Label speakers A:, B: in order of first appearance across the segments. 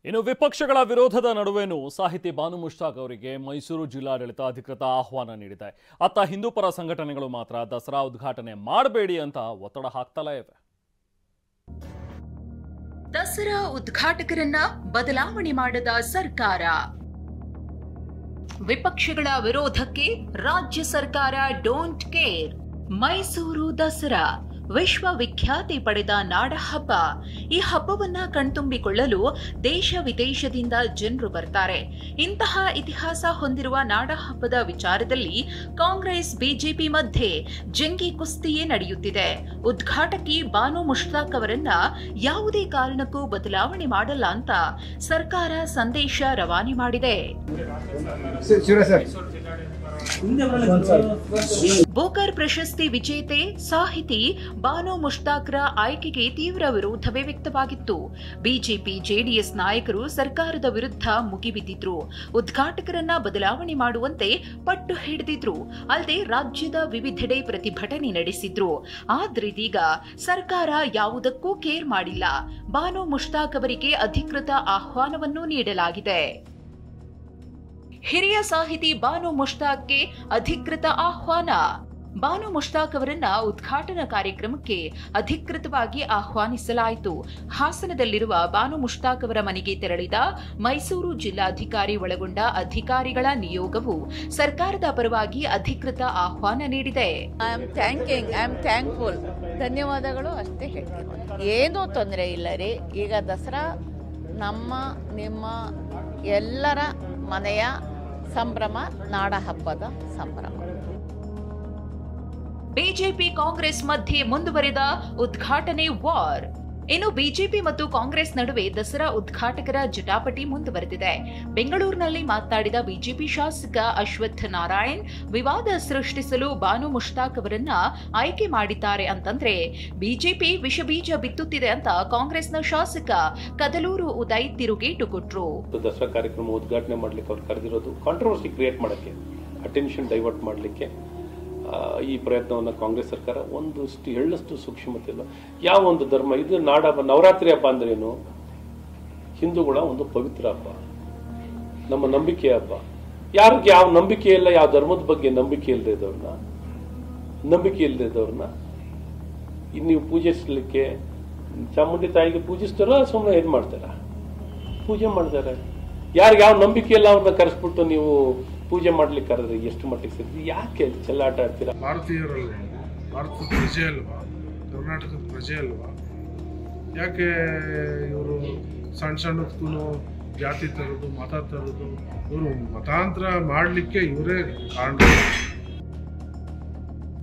A: ಇನ್ನು ವಿಪಕ್ಷಗಳ ವಿರೋಧದ ನಡುವೆನೂ ಸಾಹಿತಿ ಬಾನು ಮುಷ್ತಾಕ್ ಅವರಿಗೆ ಮೈಸೂರು ಜಿಲ್ಲಾಡಳಿತ ಅಧಿಕೃತ ಆಹ್ವಾನ ನೀಡಿದೆ. ಅತ್ತ ಹಿಂದೂ ಪರ ಸಂಘಟನೆಗಳು ಮಾತ್ರ ದಸರಾ ಉದ್ಘಾಟನೆ ಮಾಡಬೇಡಿ ಅಂತ ಒತ್ತಡ ಹಾಕ್ತಲೇ ಇವೆ.
B: ದಸರಾ ಉದ್ಘಾಟಕರನ್ನ ಬದಲಾವಣೆ ಮಾಡದ ಸರ್ಕಾರ, ವಿಪಕ್ಷಗಳ ವಿರೋಧಕ್ಕೆ ರಾಜ್ಯ ಸರ್ಕಾರ ಡೋಂಟ್ ಕೇರ್. ಮೈಸೂರು ದಸರಾ ವಿಶ್ವವಿಖ್ಯಾತಿ ಪಡೆದ ನಾಡಹಬ್ಬ. ಈ ಹಬ್ಬವನ್ನ ಕಣ್ತುಂಬಿಕೊಳ್ಳಲು ದೇಶ ವಿದೇಶದಿಂದ ಜನರು ಬರ್ತಾರೆ. ಇಂತಹ ಇತಿಹಾಸ ಹೊಂದಿರುವ ನಾಡಹಬ್ಬದ ವಿಚಾರದಲ್ಲಿ ಕಾಂಗ್ರೆಸ್ ಬಿಜೆಪಿ ಮಧ್ಯೆ ಜಂಗಿ ಕುಸ್ತಿಯೇ ನಡೆಯುತ್ತಿದೆ. ಉದ್ಘಾಟಕಿ ಬಾನು ಮುಷ್ತಾಕ್ ಅವರನ್ನ ಯಾವುದೇ ಕಾರಣಕ್ಕೂ ಬದಲಾವಣೆ ಮಾಡಲ್ಲ ಅಂತ ಸರ್ಕಾರ ಸಂದೇಶ ರವಾನೆ ಮಾಡಿದೆ. ಬೋಕರ್ ಪ್ರಶಸ್ತಿ ವಿಜೇತೆ ಸಾಹಿತಿ ಬಾನು ಮುಷ್ತಾಕ್ರ ಆಯ್ಕೆಗೆ ತೀವ್ರ ವಿರೋಧವೇ ವ್ಯಕ್ತವಾಗಿತ್ತು. ಬಿಜೆಪಿ ಜೆಡಿಎಸ್ ನಾಯಕರು ಸರ್ಕಾರದ ವಿರುದ್ಧ ಮುಗಿಬಿದ್ದಿದ್ರು. ಉದ್ಘಾಟಕರನ್ನ ಬದಲಾವಣೆ ಮಾಡುವಂತೆ ಪಟ್ಟು ಹಿಡಿದಿದ್ರು. ಅಲ್ಲದೆ ರಾಜ್ಯದ ವಿವಿಧೆಡೆ ಪ್ರತಿಭಟನೆ ನಡೆಸಿದ್ರು. ಆದ್ರೀಗ ಸರ್ಕಾರ ಯಾವುದಕ್ಕೂ ಕೇರ್ ಮಾಡಿಲ್ಲ. ಬಾನು ಮುಷ್ತಾಕ್ ಅವರಿಗೆ ಅಧಿಕೃತ ಆಹ್ವಾನವನ್ನು ನೀಡಲಾಗಿದೆ. ಹಿರಿಯ ಸಾಹಿತಿ ಬಾನು ಮುಷ್ತಾಕ್ಗೆ ಅಧಿಕೃತ ಆಹ್ವಾನ. ಬಾನು ಮುಷ್ತಾಕ್ ಅವರನ್ನ ಉದ್ಘಾಟನಾ ಕಾರ್ಯಕ್ರಮಕ್ಕೆ ಅಧಿಕೃತವಾಗಿ ಆಹ್ವಾನಿಸಲಾಯಿತು. ಹಾಸನದಲ್ಲಿರುವ ಬಾನು ಮುಷ್ತಾಕ್ ಅವರ ಮನೆಗೆ ತೆರಳಿದ ಮೈಸೂರು ಜಿಲ್ಲಾಧಿಕಾರಿ ಒಳಗೊಂಡ ಅಧಿಕಾರಿಗಳ ನಿಯೋಗವು ಸರ್ಕಾರದ ಪರವಾಗಿ ಅಧಿಕೃತ ಆಹ್ವಾನ ನೀಡಿದೆ.
C: I am thankful. ಧನ್ಯವಾದಗಳು ಅಷ್ಟೇ ಹೇಳ್ತೀನಿ. ಏನೂ ತೊಂದರೆ ಇಲ್ಲ ರೀ. ಈಗ ದಸರಾ ನಮ್ಮ ನಿಮ್ಮ ಎಲ್ಲರ ಮನೆಯ ಸಂಭ್ರಮ, ನಾಡ ಹಬ್ಬದ ಸಂಭ್ರಮ.
B: ಬಿಜೆಪಿ ಕಾಂಗ್ರೆಸ್ ಮಧ್ಯೆ ಮುಂದುವರೆದ ಉದ್ಘಾಟನೆ ವಾರ್. ಇನ್ನು ಬಿಜೆಪಿ ಮತ್ತು ಕಾಂಗ್ರೆಸ್ ನಡುವೆ ದಸರಾ ಉದ್ಘಾಟಕರ ಜಟಾಪಟಿ ಮುಂದುವರೆದಿದೆ. ಬೆಂಗಳೂರಿನಲ್ಲಿ ಮಾತನಾಡಿದ ಬಿಜೆಪಿ ಶಾಸಕ ಅಶ್ವಥ್ ನಾರಾಯಣ್, ವಿವಾದ ಸೃಷ್ಟಿಸಲು ಬಾನು ಮುಷ್ತಾಕ್ ಅವರನ್ನ ಆಯ್ಕೆ ಮಾಡಿದ್ದಾರೆ ಅಂತಂದ್ರೆ ಬಿಜೆಪಿ ವಿಷಬೀಜ ಬಿತ್ತುತ್ತಿದೆ ಅಂತ ಕಾಂಗ್ರೆಸ್ನ ಶಾಸಕ ಕದಲೂರು ಉದಯ್ ತಿರುಗೇಟು ಕೊಟ್ರು.
D: ದಸರಾ ಕಾರ್ಯಕ್ರಮ ಉದ್ಘಾಟನೆ ಮಾಡ್ಲಿಕ್ಕೆ ಅವ್ರು ಕರೆದಿರೋದು ಕಾಂಟ್ರವರ್ಸಿ ಕ್ರಿಯೇಟ್ ಮಾಡಕ್ಕೆ, ಅಟೆನ್ಷನ್ ಡೈವರ್ಟ್ ಮಾಡಲಿಕ್ಕೆ ಈ ಪ್ರಯತ್ನವನ್ನು ಕಾಂಗ್ರೆಸ್ ಸರ್ಕಾರ ಒಂದಷ್ಟು ಎಳ್ಳಷ್ಟು ಸೂಕ್ಷ್ಮತೆ ಇಲ್ಲ. ಯಾವ ಒಂದು ಧರ್ಮ ಇದು ನಾಡ ಹಬ್ಬ, ನವರಾತ್ರಿ ಹಬ್ಬ ಅಂದ್ರೇನು? ಹಿಂದೂಗಳ ಒಂದು ಪವಿತ್ರ ಹಬ್ಬ, ನಮ್ಮ ನಂಬಿಕೆ ಹಬ್ಬ. ಯಾರಿಗೆ ಯಾವ ನಂಬಿಕೆ ಇಲ್ಲ, ಯಾವ ಧರ್ಮದ ಬಗ್ಗೆ ನಂಬಿಕೆ ಇಲ್ಲದೆ ಇದ್ದವ್ರನ್ನ ನೀವು ಪೂಜಿಸ್ಲಿಕ್ಕೆ ಚಾಮುಂಡಿ ತಾಯಿಗೆ ಪೂಜಿಸ್ತಾರ, ಸುಮ್ಮನೆ ಇದು ಮಾಡ್ತಾರ, ಪೂಜೆ ಮಾಡ್ತಾರೆ. ಯಾರಿಗೆ ಯಾವ ನಂಬಿಕೆ ಇಲ್ಲ ಅವ್ರನ್ನ ಕರೆಸ್ಬಿಟ್ಟು ನೀವು ಪೂಜೆ ಮಾಡ್ಲಿಕ್ಕೆ ಕರೆದ್ರೆ ಎಷ್ಟು ಮಟ್ಟಿಗೆ ಸಿಗ್ತದೆ? ಯಾಕೆ ಚೆಲ್ಲಾಟ ಆಡ್ತೀರಾ?
E: ಭಾರತೀಯರಲ್ವ, ಭಾರತದ ಪ್ರಜೆ ಅಲ್ವಾ, ಕರ್ನಾಟಕದ ಪ್ರಜೆ ಅಲ್ವಾ? ಯಾಕೆ ಇವರು ಸಣ್ಣದಕ್ಕೂ ಜಾತಿ ತರೋದು, ಮತ ತರೋದು? ಇವರು ಮತಾಂತರ ಮಾಡಲಿಕ್ಕೆ ಇವರೇ ಕಾರಣ.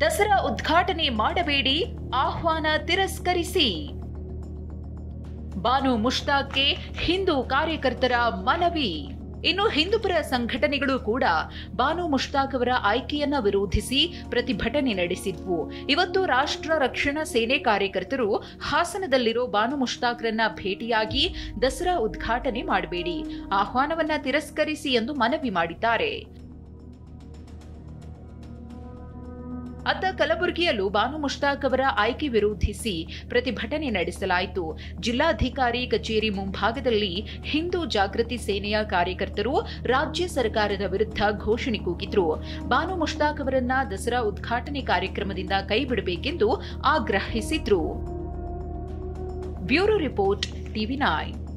B: ದಸರಾ ಉದ್ಘಾಟನೆ ಮಾಡಬೇಡಿ, ಆಹ್ವಾನ ತಿರಸ್ಕರಿಸಿ. ಬಾನು ಮುಷ್ತಾಕ್ಗೆ ಹಿಂದೂ ಕಾರ್ಯಕರ್ತರ ಮನವಿ. ಇನ್ನು ಹಿಂದೂಪರ ಸಂಘಟನೆಗಳು ಕೂಡ ಬಾನು ಮುಷ್ತಾಕ್ ಅವರ ಆಯ್ಕೆಯನ್ನ ವಿರೋಧಿಸಿ ಪ್ರತಿಭಟನೆ ನಡೆಸಿದ್ವು. ಇವತ್ತು ರಾಷ್ಟ್ರ ರಕ್ಷಣಾ ಸೇನೆ ಕಾರ್ಯಕರ್ತರು ಹಾಸನದಲ್ಲಿರೋ ಬಾನು ಮುಷ್ತಾಕ್ರನ್ನ ಭೇಟಿಯಾಗಿ ದಸರಾ ಉದ್ಘಾಟನೆ ಮಾಡಬೇಡಿ, ಆಹ್ವಾನವನ್ನ ತಿರಸ್ಕರಿಸಿ ಎಂದು ಮನವಿ ಮಾಡಿದ್ದಾರೆ. ಅತ್ತ ಕಲಬುರಗಿಯಲ್ಲೂ ಬಾನು ಮುಷ್ತಾಕ್ ಅವರ ಆಯ್ಕೆ ವಿರೋಧಿಸಿ ಪ್ರತಿಭಟನೆ ನಡೆಸಲಾಯಿತು. ಜಿಲ್ಲಾಧಿಕಾರಿ ಕಚೇರಿ ಮುಂಭಾಗದಲ್ಲಿ ಹಿಂದೂ ಜಾಗೃತಿ ಸೇನೆಯ ಕಾರ್ಯಕರ್ತರು ರಾಜ್ಯ ಸರ್ಕಾರದ ವಿರುದ್ಧ ಘೋಷಣೆ ಕೂಗಿದ್ರು. ಬಾನು ಮುಷ್ತಾಕ್ ಅವರನ್ನ ದಸರಾ ಉದ್ಘಾಟನೆ ಕಾರ್ಯಕ್ರಮದಿಂದ ಕೈಬಿಡಬೇಕೆಂದು ಆಗ್ರಹಿಸಿದ್ರು. Bureau report, TV9.